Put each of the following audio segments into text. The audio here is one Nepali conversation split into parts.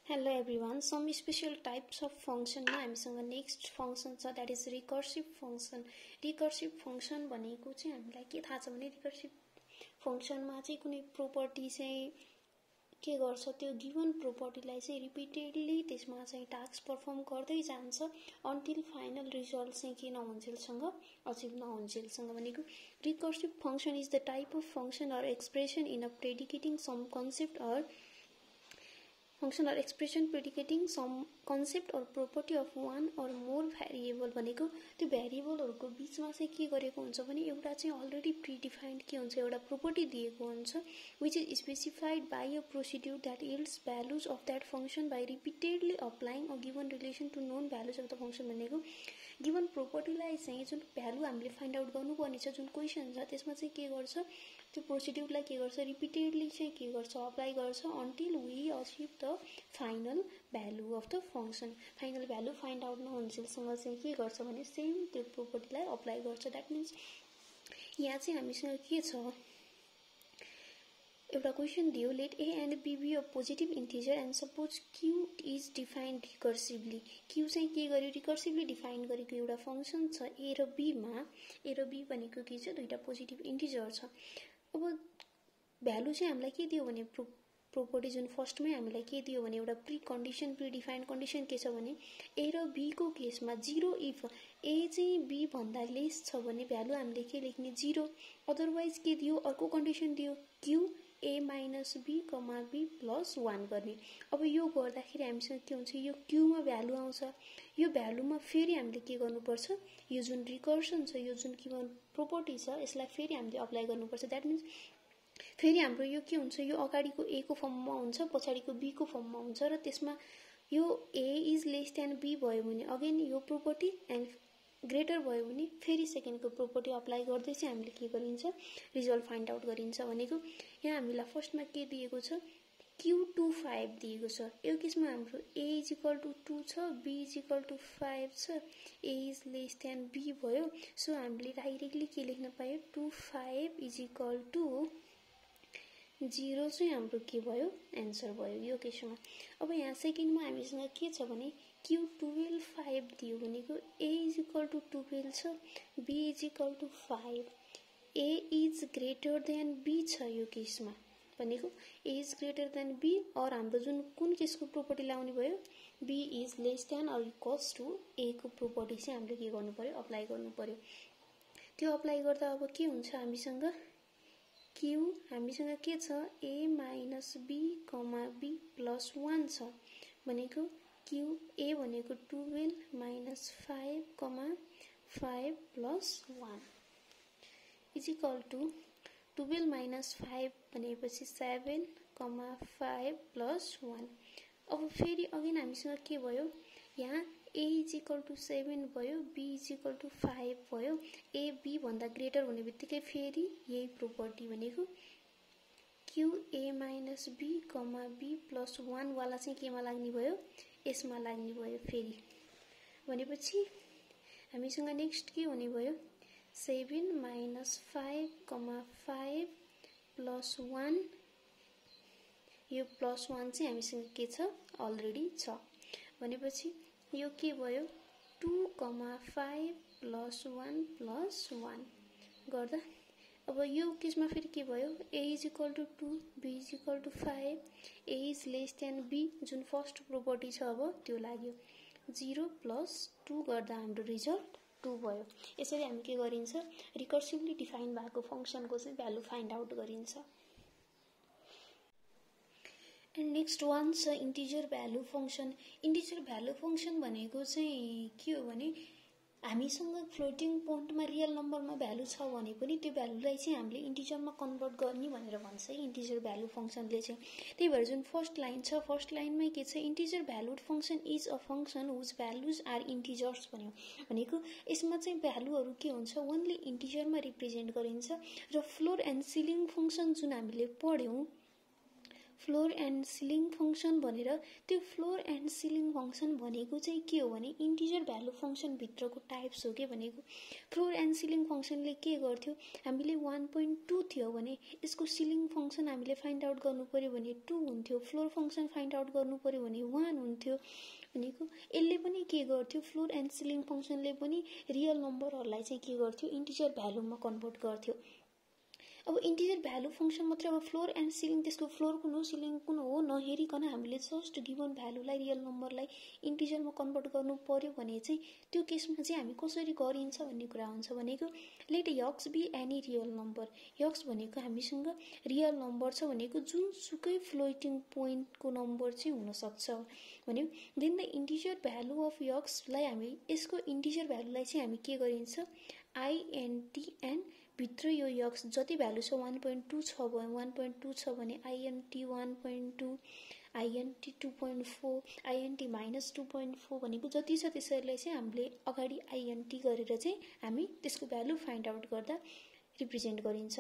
Hello everyone. Some special types of function मा हामीसँग नेक्स्ट फंक्शन छ that is recursive function. Recursive function भनेको चाहिँ हामीलाई के थाहा छ भने रिकर्सिभ फंक्शनमा चाहिँ कुनै प्रोपर्टी चाहिँ के गर्छ त्यो गिवन प्रोपर्टीलाई चाहिँ रिपिटेडली त्यसमा चाहिँ टास्क परफर्म गर्दै जान्छ अन्टिल फाइनल रिजल्ट चाहिँ के नहुन्जेलसँग अचिभ नहुन्जेलसँग. भनेको recursive function is the type of function or expression in a predicating some concept or function or expression predicating some concept or property of one or more variable. भनेको त्यो भेरिएबलहरुको बीचमा चाहिँ के गरेको हुन्छ भने एउटा चाहिँ अलरेडी प्रिडिफाइन्ड के हुन्छ एउटा प्रोपर्टी दिएको हुन्छ which is specified by a procedure that yields values of that function by repeatedly applying a given relation to known values of the function. भनेको गिवन प्रोपर्टीलाई चाहिँ जुन भ्यालु हामीले फाइन्ड आउट गर्नुपर्ने छ जुन क्वेशन छ त्यसमा चाहिँ के गर्छ त्यो प्रोसिड्युरलाई के गर्छ रिपिटेडली चाहिँ के गर्छ अप्लाई गर्छ until we achieve the final value of the function. Final value find out नहुन्जेलसम्म चाहिँ के गर्छ भने सेम त्यो प्रोपर्टीलाई अप्लाई गर्छ. द्याट मिन्स यहाँ चाहिँ हामीसँग के छ एउटा क्वेशन दियो let a and b be a positive integer and suppose q is defined recursively. Q चाहिँ के गर्यो रिकर्सिभली डिफाइन गरेको एउटा फंक्शन छ ए र बी भनेको के छ दुईटा पोजिटिभ इन्टिजर छ. अब भ्यालु चाहिँ हामीलाई के दियो भने प्रोपर्टी जुन फर्स्टमै हामीलाई के दियो भने एउटा प्रिडिफाइन्ड कन्डिसन के छ भने ए र बी को केसमा 0 इफ ए चाहिँ बी भन्दा लेस छ भने भ्यालु हामीले के लेख्ने 0. अदरवाइज के दियो अर्को कन्डिसन दियो Q A minus B comma B plus 1 गर्ने. अब यो गर्दाखेरि हामीसँग के हुन्छ यो क्यूमा भ्यालु आउँछ यो भ्यालुमा फेरि हामीले के गर्नुपर्छ यो जुन रिकर्सन छ यो जुन के प्रोपर्टी छ यसलाई फेरि हामीले अप्लाई गर्नुपर्छ. द्याट मिन्स फेरि हाम्रो यो के हुन्छ यो अगाडिको ए को फर्ममा हुन्छ पछाडिको बी को फर्ममा हुन्छ र त्यसमा यो ए इज लेस देन बी भयो भने अगेन यो प्रोपर्टी एन्ड ग्रेटर भयो भने फेरि सेकेन्डको प्रोपर्टी अप्लाई गर्दै चाहिँ हामीले के गरिन्छ रिजल्ट फाइन्ड आउट गरिन्छ. भनेको यहाँ हामीलाई फर्स्टमा के दिएको छ Q25 दिएको छ. यो केसमा हाम्रो A इज इक्वल टु 2 छ B इज इक्वल टु 5 छ A is less than B भयो. सो हामीले डाइरेक्टली के लेख्न पायो 25 इज इक्वल टु 0 चाहिँ हाम्रो के भयो एन्सर भयो यो केसमा. अब यहाँ सेकेन्डमा हामीसँग के छ भने Q12 दियो भनेको A इज इक्वल टु 12 छ B is equal to 5 A is greater than B छ यो केसमा. भनेको A is greater than B और हाम्रो जुन कुन केसको प्रोपर्टी लाउने भयो B इज लेस देन और इक्वल्स टु A को प्रोपर्टी चाहिँ हामीले के गर्नु पर्यो अप्लाई गर्नु पर्यो. त्यो अप्लाई गर्दा अब के हुन्छ हामीसँग हामीसँग के छ A minus B comma B plus 1 छ. भनेको क्यू ए भनेको 12 minus 5 comma 5 plus 1 is equal to 12 minus 5 भनेपछि 7 कमा 5 प्लस 1. अब फेरि अगेन हामीसँग के भयो यहाँ A इज इक्वल टु 7 भयो B इज इक्वल टु 5 भयो A B भन्दा ग्रेटर हुने बित्तिकै फेरि यही प्रोपर्टी भनेको Q A minus B comma B plus 1 वाला चाहिँ केमा लाग्ने भयो यसमा लाग्ने भयो. फेरि भनेपछि हामीसँग नेक्स्ट के हुने भयो 7 माइनस 5 कमा 5 प्लस 1 यो प्लस 1 चाहिँ हामीसँग के छ अलरेडी छ. भनेपछि यो के भयो 2 कमा 5 प्लस 1 प्लस 1 गर्दा अब यो केसमा फेरि के भयो A is equal to 2 B is equal to 5 A is less than B जुन फर्स्ट प्रोपर्टी छ अब त्यो लाग्यो 0 प्लस 2 गर्दा हाम्रो रिजल्ट 2 भयो. यसरी हामी के गरिन्छ रिकर्सिभली डिफाइन भएको फंक्शनको चाहिँ भ्यालु फाइन्ड आउट गरिन्छ. एन्ड नेक्स्ट वान छ integer value function. Integer value function भनेको चाहिँ के हो भने हामीसँग फ्लोटिङ पोइन्टमा रियल नम्बरमा भ्यालु छ भने पनि त्यो भ्यालुलाई चाहिँ हामीले इन्टिजरमा कन्भर्ट गर्ने भनेर भन्छ इन्टिजर भ्यालु फंक्शनले चाहिँ. त्यही भएर जुन फर्स्ट लाइन छ फर्स्ट लाइनमै के छ integer valued function is a function whose values are integers भन्यो. भनेको यसमा चाहिँ भ्यालुहरू के हुन्छ ओन्ली इन्टिजरमा रिप्रेजेन्ट गरिन्छ र फ्लोर एन्ड सिलिङ फंक्शन जुन हामीले पढ्यौं फ्लोर एन्ड सिलिङ फङ्सन भनेर त्यो फ्लोर एन्ड सिलिङ फङ्सन भनेको चाहिँ के हो भने इन्टिजर भ्यालु फङ्सन भित्रको टाइप्स हो के भनेको। फ्लोर एन्ड सिलिङ फङ्सनले के गर्थ्यो, हामीले 1.2 थियो भने यसको सिलिङ फङ्सन हामीले फाइन्ड आउट गर्नु पर्यो भने 2 हुन्थ्यो, फ्लोर फङ्सन फाइन्ड आउट गर्नु पर्यो भने 1 हुन्थ्यो भनेको। यसले पनि के गर्थ्यो, फ्लोर एन्ड सिलिङ फङ्सनले पनि रियल नम्बरहरूलाई चाहिँ के गर्थ्यो, इन्टिजर भ्यालुमा कन्भर्ट गर्थ्यो। अब इन्टिजर भ्यालु फङ्सन मात्र, अब फ्लोर एन्ड सिलिङ त्यसको फ्लोर कुन हो सिलिङ कुन हो नहेरिकन हामीले जस्ट गिभन भ्यालुलाई रियल नम्बरलाई इन्टिजरमा कन्भर्ट गर्नु पर्यो भने चाहिँ त्यो केसमा चाहिँ हामी कसरी गरिन्छ भन्ने कुरा हुन्छ भनेको। Let x be any real number, x भनेको हामीसँग रियल नम्बर छ भनेको जुनसुकै फ्लोटिङ पोइन्टको नम्बर चाहिँ हुनसक्छ भन्यो। Then the integer value of यक्सलाई हामी यसको इन्टिजर भ्यालुलाई चाहिँ हामी के गरिन्छ, INTN भित्र यो यक्स जति भ्यालु छ 1.2 छ भने 1.2 छ भने INT 1.2, INT 2.4, INT -2.4 भनेको जति छ त्यसैलाई चाहिँ हामीले अगाडि INT गरेर चाहिँ हामी त्यसको भ्यालु फाइन्ड आउट गर्दा रिप्रेजेन्ट गरिन्छ।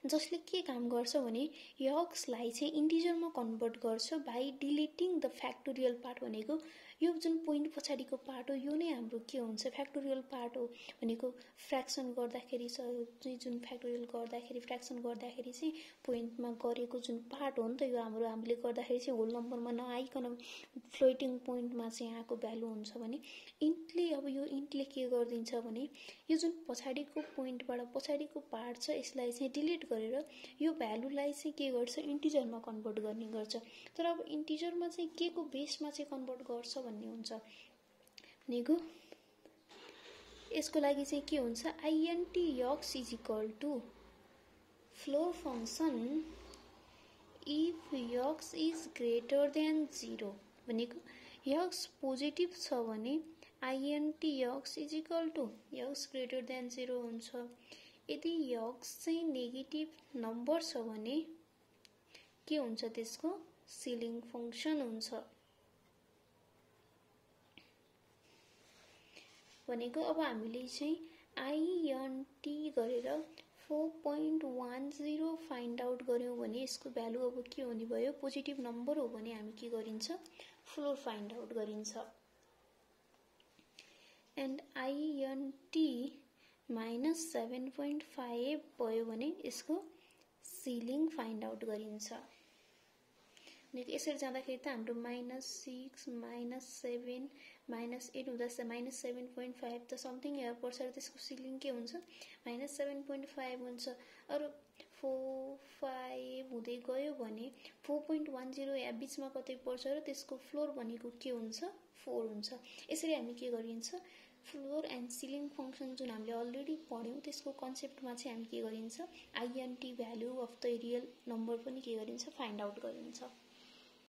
जसले के काम गर्छ भने यक्सलाई चाहिँ इन्टिजरमा कन्भर्ट गर्छ by deleting the factorial part भनेको यो जुन पोइन्ट पछाडिको पार्ट हो यो नै हाम्रो के हुन्छ, फ्याक्टोरियल पार्ट हो भनेको। फ्र्याक्सन गर्दाखेरि जुन फ्याक्टोरियल गर्दाखेरि फ्र्याक्सन गर्दाखेरि चाहिँ पोइन्टमा गरेको जुन पार्ट हो नि त यो हाम्रो, हामीले गर्दाखेरि चाहिँ होल नम्बरमा नआइकन फ्लोटिङ पोइन्टमा चाहिँ आएको भ्यालु हुन्छ भने इन्टले अब यो इन्टले के गरिदिन्छ भने यो जुन पछाडिको पोइन्टबाट पछाडिको पार्ट छ यसलाई चाहिँ डिलिट गरेर यो भ्यालुलाई चाहिँ के गर्छ, इन्टिजरमा कन्भर्ट गर्ने गर्छ। तर अब इन्टिजरमा चाहिँ के को बेसमा चाहिँ कन्भर्ट गर्छ भन्ने हुन्छ भनेको। यसको लागि चाहिँ के हुन्छ, INT x is equal to floor function if x is greater than 0 भनेको। यक्स पोजिटिभ छ भने INT x is equal to x greater than 0 हुन्छ। यदि यक्स चाहिँ नेगेटिभ नम्बर छ भने के हुन्छ, त्यसको सिलिङ फङ्सन हुन्छ भनेको। अब हामीले चाहिँ INT गरेर 4.10 फाइन्ड आउट गर्यौं भने यसको भ्यालु अब के हुने भयो, पोजिटिभ नम्बर हो भने हामी के गरिन्छ, फ्लोर फाइन्ड आउट गरिन्छ। एन्ड INT -7.5 भयो भने यसको सिलिङ फाइन्ड आउट गरिन्छ। यसरी जाँदाखेरि त हाम्रो -6 -7 -8 हुँदा -7.5 त समथिङ यहाँ पर्छ र त्यसको सिलिङ के हुन्छ, -7.5 हुन्छ। अरू 4, 5 हुँदै गयो भने 4.10 यहाँ बिचमा कतै पर्छ र त्यसको फ्लोर भनेको के हुन्छ, 4 हुन्छ। यसरी हामी के गरिन्छ, फ्लोर एन्ड सिलिङ फङ्सन जुन हामीले अलरेडी पढ्यौँ त्यसको कन्सेप्टमा चाहिँ हामी के गरिन्छ, INT value of the real number पनि के गरिन्छ, फाइन्ड आउट गरिन्छ।